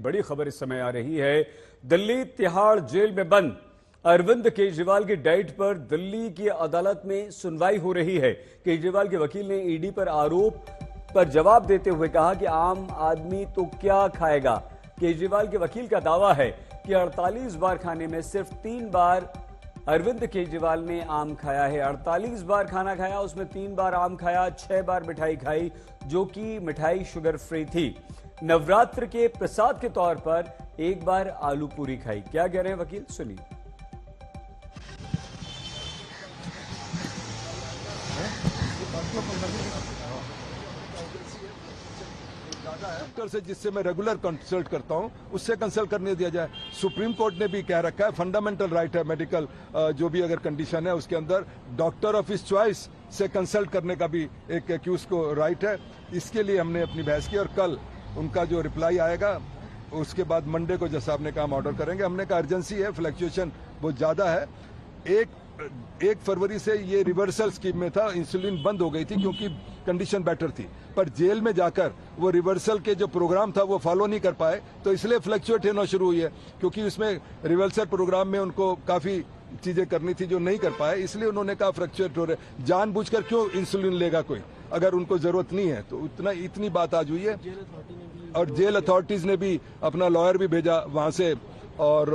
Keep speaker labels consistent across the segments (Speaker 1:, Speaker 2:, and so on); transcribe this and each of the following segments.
Speaker 1: बड़ी खबर इस समय आ रही है। दिल्ली तिहाड़ जेल में बंद अरविंद केजरीवाल की डाइट पर दिल्ली की अदालत में सुनवाई हो रही है। केजरीवाल के वकील ने ईडी पर आरोप पर जवाब देते हुए कहा कि आम आदमी तो क्या खाएगा। केजरीवाल के वकील का दावा है कि 48 बार खाने में सिर्फ 3 बार अरविंद केजरीवाल ने आम खाया है। 48 बार खाना खाया, उसमें 3 बार आम खाया, 6 बार मिठाई खाई, जो कि मिठाई शुगर फ्री थी। नवरात्र के प्रसाद के तौर पर 1 बार आलू पूरी खाई। क्या कह रहे हैं वकील, सुनिए।
Speaker 2: डॉक्टर से जिससे मैं रेगुलर कंसल्ट करता हूं उससे कंसल्ट करने दिया जाए। सुप्रीम कोर्ट ने भी कह रखा है, फंडामेंटल राइट है मेडिकल जो भी अगर कंडीशन है उसके अंदर डॉक्टर ऑफ हिज चॉइस से कंसल्ट करने का भी एक एक्यूज को राइट है। इसके लिए हमने अपनी बहस की और कल उनका जो रिप्लाई आएगा उसके बाद मंडे को जैसा आपने कहा हम ऑर्डर करेंगे। हमने कहा अर्जेंसी है, फ्लक्चुएशन बहुत ज्यादा है। 1 फरवरी से ये रिवर्सल स्कीम में था, इंसुलिन बंद हो गई थी क्योंकि कंडीशन बेटर थी, पर जेल में जाकर वो रिवर्सल के जो प्रोग्राम था वो फॉलो नहीं कर पाए, तो इसलिए फ्लक्चुएट होना शुरू हुई है। क्योंकि उसमें रिवर्सल प्रोग्राम में उनको काफी चीजें करनी थी जो नहीं कर पाए, इसलिए उन्होंने कहा फ्लक्चुएट हो रहे। जानबूझकर क्यों इंसुलिन लेगा कोई अगर उनको जरूरत नहीं है, तो इतनी बात आज हुई है। और जेल अथॉरिटीज ने भी अपना लॉयर भी भेजा वहां से और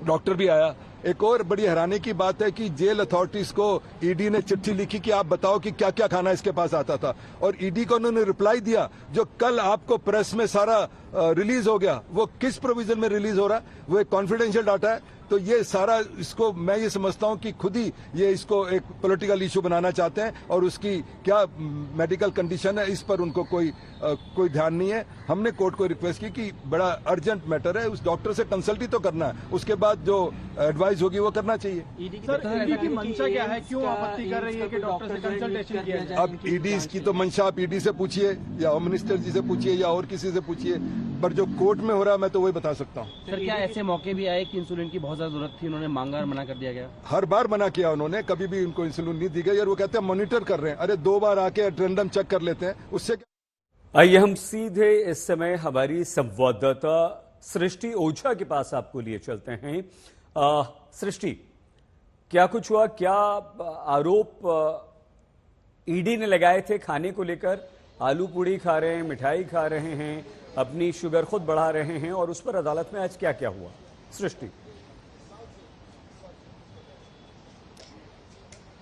Speaker 2: डॉक्टर भी आया। एक और बड़ी हैरानी की बात है कि जेल अथॉरिटीज को ईडी ने चिट्ठी लिखी कि आप बताओ कि क्या क्या खाना इसके पास आता था, और ईडी को उन्होंने रिप्लाई दिया जो कल आपको प्रेस में सारा रिलीज हो गया। वो किस प्रोविजन में रिलीज हो रहा है, वो एक कॉन्फिडेंशियल डाटा है। तो ये सारा इसको मैं ये समझता हूं कि खुद ही ये इसको एक पॉलिटिकल इशू बनाना चाहते हैं, और उसकी क्या मेडिकल कंडीशन है इस पर उनको कोई ध्यान नहीं है। हमने कोर्ट को रिक्वेस्ट की कि बड़ा अर्जेंट मैटर है, उस डॉक्टर से कंसल्ट ही तो करना है, उसके बाद जो एडवाइस होगी वो करना चाहिए।
Speaker 3: सर, ईडी की मंशा क्या है, क्यों आपत्ति कर रही है कि डॉक्टर से कंसल्टेशन किया जाए?
Speaker 2: अब ईडी की तो मंशा आप ईडी से पूछिए या होम मिनिस्टर जी से पूछिए या और किसी से पूछिए, पर जो कोर्ट में हो रहा है मैं तो वही बता सकता हूँ।
Speaker 4: सर, क्या ऐसे मौके भी आए कि इंसुलिन की बहुत ज्यादा जरूरत थी, उन्होंने मांगा और मना कर दिया गया?
Speaker 2: हर बार मना किया उन्होंने, कभी भी उनको इंसुलिन नहीं दी गई, और वो कहते हैं मॉनिटर कर रहे हैं। अरे 2 बार आके रैंडम चेक कर लेते हैं, उससे।
Speaker 1: आइए हम सीधे इस समय हमारी संवाददाता सृष्टि ओझा के पास आपको लिए चलते हैं। सृष्टि, क्या कुछ हुआ, क्या आरोप ईडी ने लगाए थे खाने को लेकर? आलू पूड़ी खा रहे हैं, मिठाई खा रहे हैं, अपनी शुगर खुद बढ़ा रहे हैं, और उस पर अदालत में आज क्या क्या हुआ? सृष्टि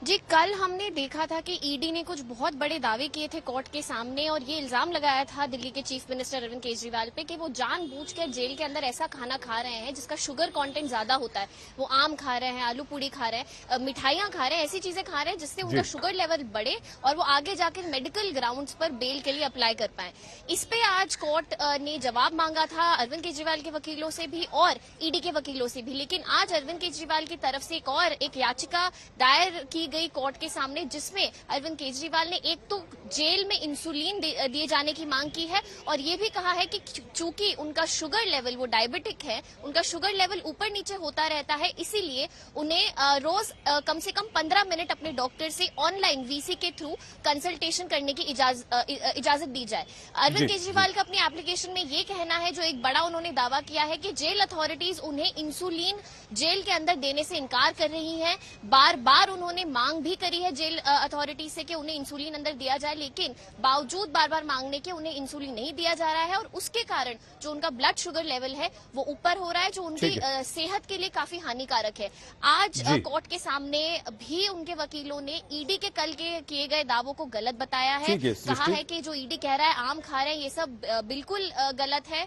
Speaker 5: जी, कल हमने देखा था कि ईडी ने कुछ बहुत बड़े दावे किए थे कोर्ट के सामने, और ये इल्जाम लगाया था दिल्ली के चीफ मिनिस्टर अरविंद केजरीवाल पे कि वो जानबूझकर जेल के अंदर ऐसा खाना खा रहे हैं जिसका शुगर कंटेंट ज्यादा होता है। वो आम खा रहे हैं, आलू पूड़ी खा रहे हैं, मिठाइयां खा रहे हैं, ऐसी चीजें खा रहे हैं जिससे उनका शुगर लेवल बढ़े और वो आगे जाकर मेडिकल ग्राउंड्स पर बेल के लिए अप्लाई कर पाए। इस पे आज कोर्ट ने जवाब मांगा था अरविंद केजरीवाल के वकीलों से भी और ईडी के वकीलों से भी, लेकिन आज अरविंद केजरीवाल की तरफ से एक याचिका दायर की गई कोर्ट के सामने, जिसमें अरविंद केजरीवाल ने एक तो जेल में इंसुलिन दिए जाने की मांग की है, और ये भी कहा है कि चूंकि उनका शुगर लेवल, वो डायबिटिक है, उनका शुगर लेवल ऊपर नीचे होता रहता है, इसीलिए उन्हें रोज कम से कम 15 मिनट अपने डॉक्टर से ऑनलाइन वीसी के थ्रू कंसल्टेशन करने की इजाजत दी जाए। अरविंद केजरीवाल का अपनी एप्लीकेशन में ये कहना है, जो एक बड़ा उन्होंने दावा किया है, कि जेल अथॉरिटीज उन्हें इंसुलिन जेल के अंदर देने से इनकार कर रही है। बार बार उन्होंने मांग भी करी है जेल अथॉरिटी से कि उन्हें इंसुलिन अंदर दिया जाए, लेकिन बावजूद बार बार मांगने के उन्हें इंसुलिन नहीं दिया जा रहा है, और उसके कारण जो उनका ब्लड शुगर लेवल है वो ऊपर हो रहा है, जो उनकी सेहत के लिए काफी हानिकारक है। आज कोर्ट के सामने भी उनके वकीलों ने ईडी के कल के किए गए दावों को गलत बताया है। कहा है कि जो ईडी कह रहा है आम खा रहे हैं, ये सब बिल्कुल गलत है।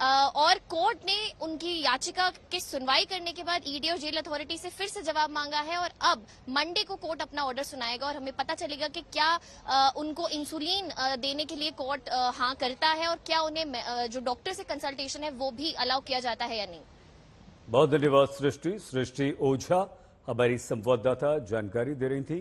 Speaker 5: और कोर्ट ने उनकी याचिका की सुनवाई करने के बाद ईडी और जेल अथॉरिटी से फिर से जवाब मांगा है, और अब मंडे को कोर्ट अपना ऑर्डर सुनाएगा और हमें पता चलेगा कि क्या उनको इंसुलिन देने के लिए कोर्ट हाँ करता है, और क्या उन्हें जो डॉक्टर से कंसल्टेशन है वो भी अलाउ किया जाता है या नहीं।
Speaker 1: बहुत धन्यवाद सृष्टि ओझा हमारी संवाददाता जानकारी दे रही थी।